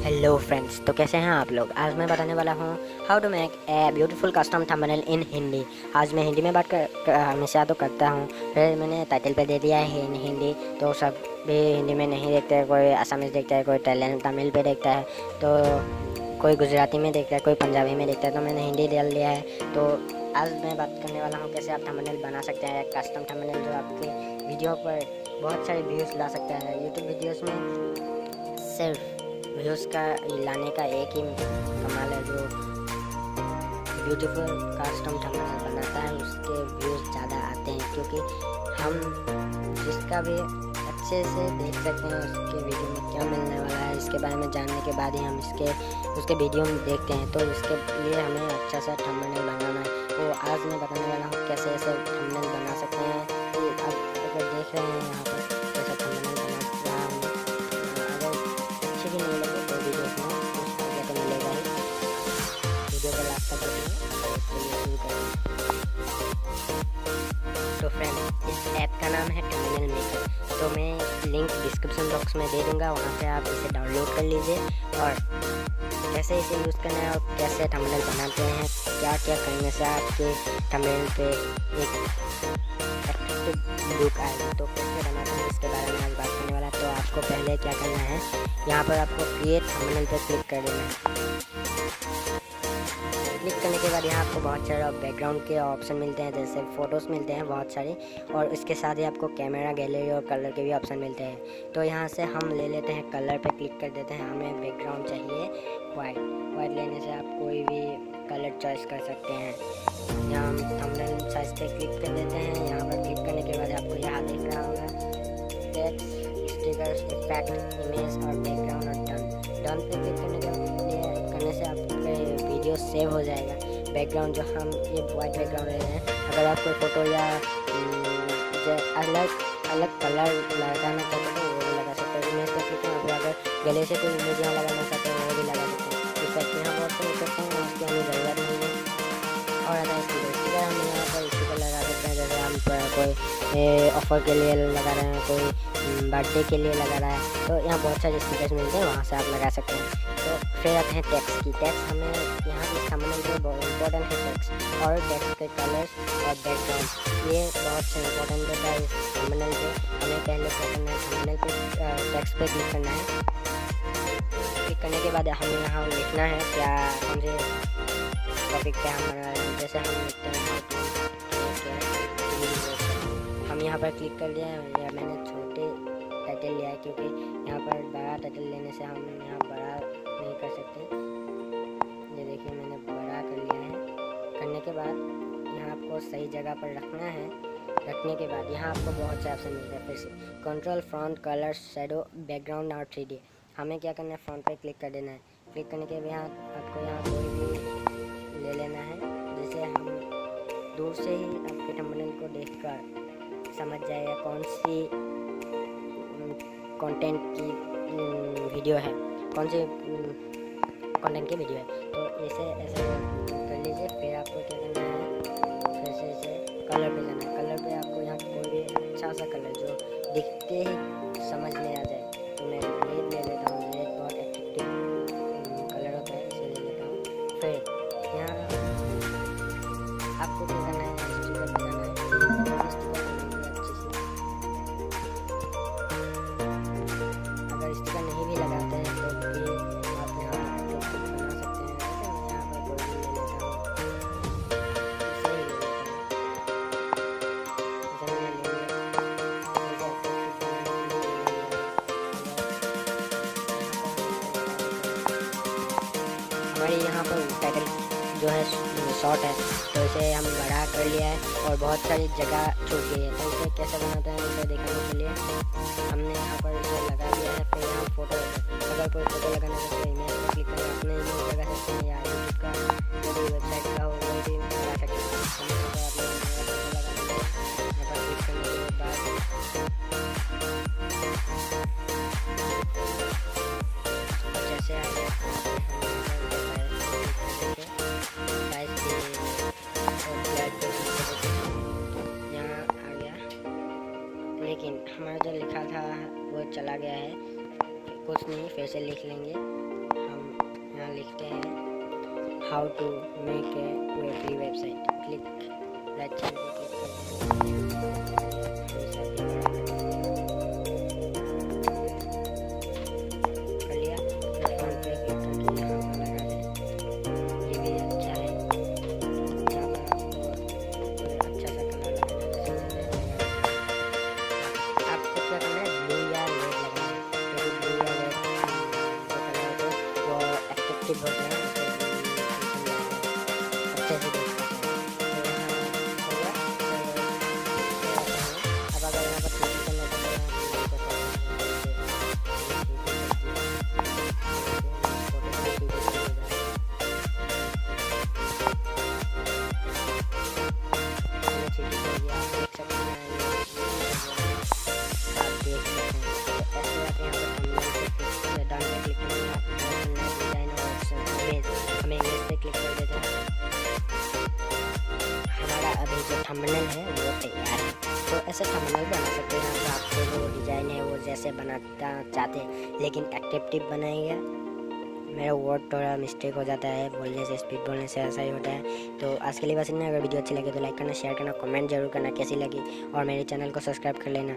Hello friends, तो कैसे हैं आप लोग। आज मैं बताने वाला हूँ how to make a beautiful custom thumbnail in Hindi. आज मैं हिंदी में बात हमेशा तो करता हूँ, फिर मैंने टाइटल पे दे दिया है हिंदी, तो सब भी हिंदी में नहीं देखते हैं। कोई असमीज देखता है, कोई तमिल पे देखता है, तो कोई गुजराती में देखता है, कोई पंजाबी में देखता है, तो मैंने हिंदी डाल दिया है। तो आज मैं बात करने वाला हूँ कैसे आप थंबनेल बना सकते हैं, कस्टम थंबनेल जो आपके वीडियो पर बहुत सारे व्यूज़ ला सकता है। यूट्यूब वीडियोज़ में सिर्फ व्यूज़ का लाने का एक ही कमाल है, जो ब्यूटीफुल कस्टम थंबनेल बनाता है उसके व्यूज़ ज़्यादा आते हैं, क्योंकि हम जिसका भी अच्छे से देख सकते हैं उसके वीडियो में क्या मिलने वाला है, इसके बारे में जानने के बाद ही हम उसके वीडियो में देखते हैं। तो इसके लिए हमें अच्छा सा थंबनेल बनाना है। तो आज मैं बताने वाला हूँ कैसे ऐसे थंबनेल बना सकते हैं। कि आप अगर देख रहे हैं यहाँ पर कैसा थंबनेल बना रहा हूँ, अगर अच्छे भी नहीं लगे तो वीडियो में कुछ आइडिया तो मिलेगा ही। वीडियो को लास्ट तक देखिए। चलिए शुरू करें। तो फ्रेंड, इस ऐप का नाम है थंबनेल मेकर। तो मैं लिंक डिस्क्रिप्शन बॉक्स में दे दूँगा, वहाँ से आप इसे डाउनलोड कर लीजिए। और कैसे इसे यूज़ करना है और कैसे थंबनेल बनाते हैं, क्या क्या करने से आपके थंबनेल पे एक अट्रैक्टिव लुक आएगी, तो कैसे बनाते हैं इसके बारे में आज बात करने वाला है। तो आपको पहले क्या करना है, यहाँ पर आपको क्रिएट थंबनेल पर क्लिक कर देना है। क्लिक करने के बाद यहाँ आपको बहुत सारे बैकग्राउंड के ऑप्शन मिलते हैं, जैसे फ़ोटोज़ मिलते हैं बहुत सारे, और इसके साथ ही आपको कैमरा, गैलरी और कलर के भी ऑप्शन मिलते हैं। तो यहाँ से हम ले लेते हैं कलर पे क्लिक कर देते हैं। हमें बैकग्राउंड चाहिए वाइट लेने से आप कोई भी कलर चॉइस कर सकते हैं। यहाँ हम थंबनेल साइज पे क्लिक कर देते हैं। यहाँ पर क्लिक करने के बाद आपको यहाँ दिख रहा होगा टेक्स्ट, स्टिकर्स, इफेक्ट, इमेज और बैकग्राउंड और डन पे क्लिक करने से आपके वीडियो सेव हो जाएगा। बैकग्राउंड जो हम ये वाइट बैकग्राउंड ले रहे हैं, अगर आप कोई फ़ोटो या अलग कलर लगाना चाहते हैं तो वो भी लगा सकते हैं। इमेज पे क्लिक करें, अगर गले से कोई इमेज यहाँ लगाना चाहते हैं वो भी लगा सकते हैं। इफेक्ट यहाँ बहुत से इफेक्ट हैं, उसकी हमें ज़रूरत नहीं है। और आता है स्टिकर हम यहाँ पर स्टिकर लगा सकते हैं, जैसे हम कोई ऑफ़र के लिए लगा रहे हैं, कोई बर्थडे के लिए लगा रहा है, तो यहाँ बहुत सारे स्टिकर्स मिलते हैं, वहाँ से आप लगा सकते हैं। तो फिर आते हैं टेक्स्ट की। टेक्स्ट हमें यहाँ इस थंबनेल में बहुत इंपॉर्टेंट है टेक्स्ट, और टेक्स्ट के कलर्स और बैकग्राउंड ये बहुत से इंपॉर्टेंट होता है इस थंबनेल पे। हमें पहले क्या करना है, थंबनेल पे टेक्स्ट पे क्लिक करना है। क्लिक करने के बाद हमें यहाँ लिखना है क्या कौन से टॉपिक पे हम बना रहे हैं। जैसे हम लिखते हैं हम यहाँ पर क्लिक कर लिया है। या मैंने छोटे टाइटल लिया है, क्योंकि यहाँ पर बड़ा टाइटल लेने से हम यहाँ बड़ा नहीं कर सकते। ये देखिए मैंने बड़ा कर लिया है। करने के बाद यहाँ आपको सही जगह पर रखना है। रखने के बाद यहाँ आपको बहुत से ऑप्शन मिलते हैं। फिर से control, front, colour, shadow, background और 3D। हमें क्या करना है, फ्रंट पे क्लिक कर देना है। क्लिक करने के बाद आपको यहाँ कोई भी ले लेना है, जैसे हम दूर से ही आपके थंबनेल को देखकर समझ जाएगा कौन सी कंटेंट की वीडियो है, कौन सी कंटेंट की वीडियो है। तो ऐसे कर लीजिए। फिर आपको क्या करना है, फिर से इसे कलर पे जाना है। कलर पे आपको यहाँ कोई भी अच्छा सा कलर जो दिखते ही समझ में आ जाए, तो मैं रेड ले लेता हूँ। रेड बहुत एट्रैक्टिव कलर होता है, इसे ले लेता हूँ। फिर यहाँ आपको क्या करना है, स्टिकर पे जाना है। अगर स्टिकर नहीं भी लगाते हैं तो भी आप यहाँ अट्रैक्टिव बना सकते हैं। जैसे मैं यहाँ पर कोई भी ले लेता हूँ, इसे ही ले लेता हूँ। जैसे मैंने ले लिया, जैसे अट्रैक्टिव बनाने के लिए ले लिया। हमारे यहाँ पर टाइटल जो है शॉर्ट है, तो इसे हम बड़ा कर लिया है और बहुत सारी जगह छूट गई है। तो इसे कैसे बनाते हैं इसे देखने के लिए हमने यहाँ पर इसे लगा दिया है। फिर यहाँ फोटो, अगर कोई फोटो लगाना चाहते हैं इमेज पर क्लिक करके अपने इमेज लगा सकते हैं, या यूट्यूब का जो भी वेबसाइट का हो वो भी लगा सकते हैं। हम यहाँ पर अपने फोटो लगा देंगे। यहाँ पर क्लिक करने के बाद जैसे आ गया यहाँ आ गया, लेकिन हमारा जो लिखा था वो चला गया है। कुछ नहीं, फिर से लिख लेंगे। यहाँ लिखते हैं how to make a free website, click right side पे क्लिक करते हैं। थंबनेल है वो तैयार है। तो ऐसे थंबनेल बना सकते हैं। तो आपको जो डिज़ाइन है वो जैसे बनाना चाहते हैं, लेकिन एक्टिव बनाएंगे। मेरा वर्ड थोड़ा मिस्टेक हो जाता है, बोलने से स्पीड बोलने से ऐसा ही होता है। तो आज के लिए बस इतना। अगर वीडियो अच्छी लगे तो लाइक करना, शेयर करना, कमेंट जरूर करना कैसी लगी, और मेरे चैनल को सब्सक्राइब कर लेना।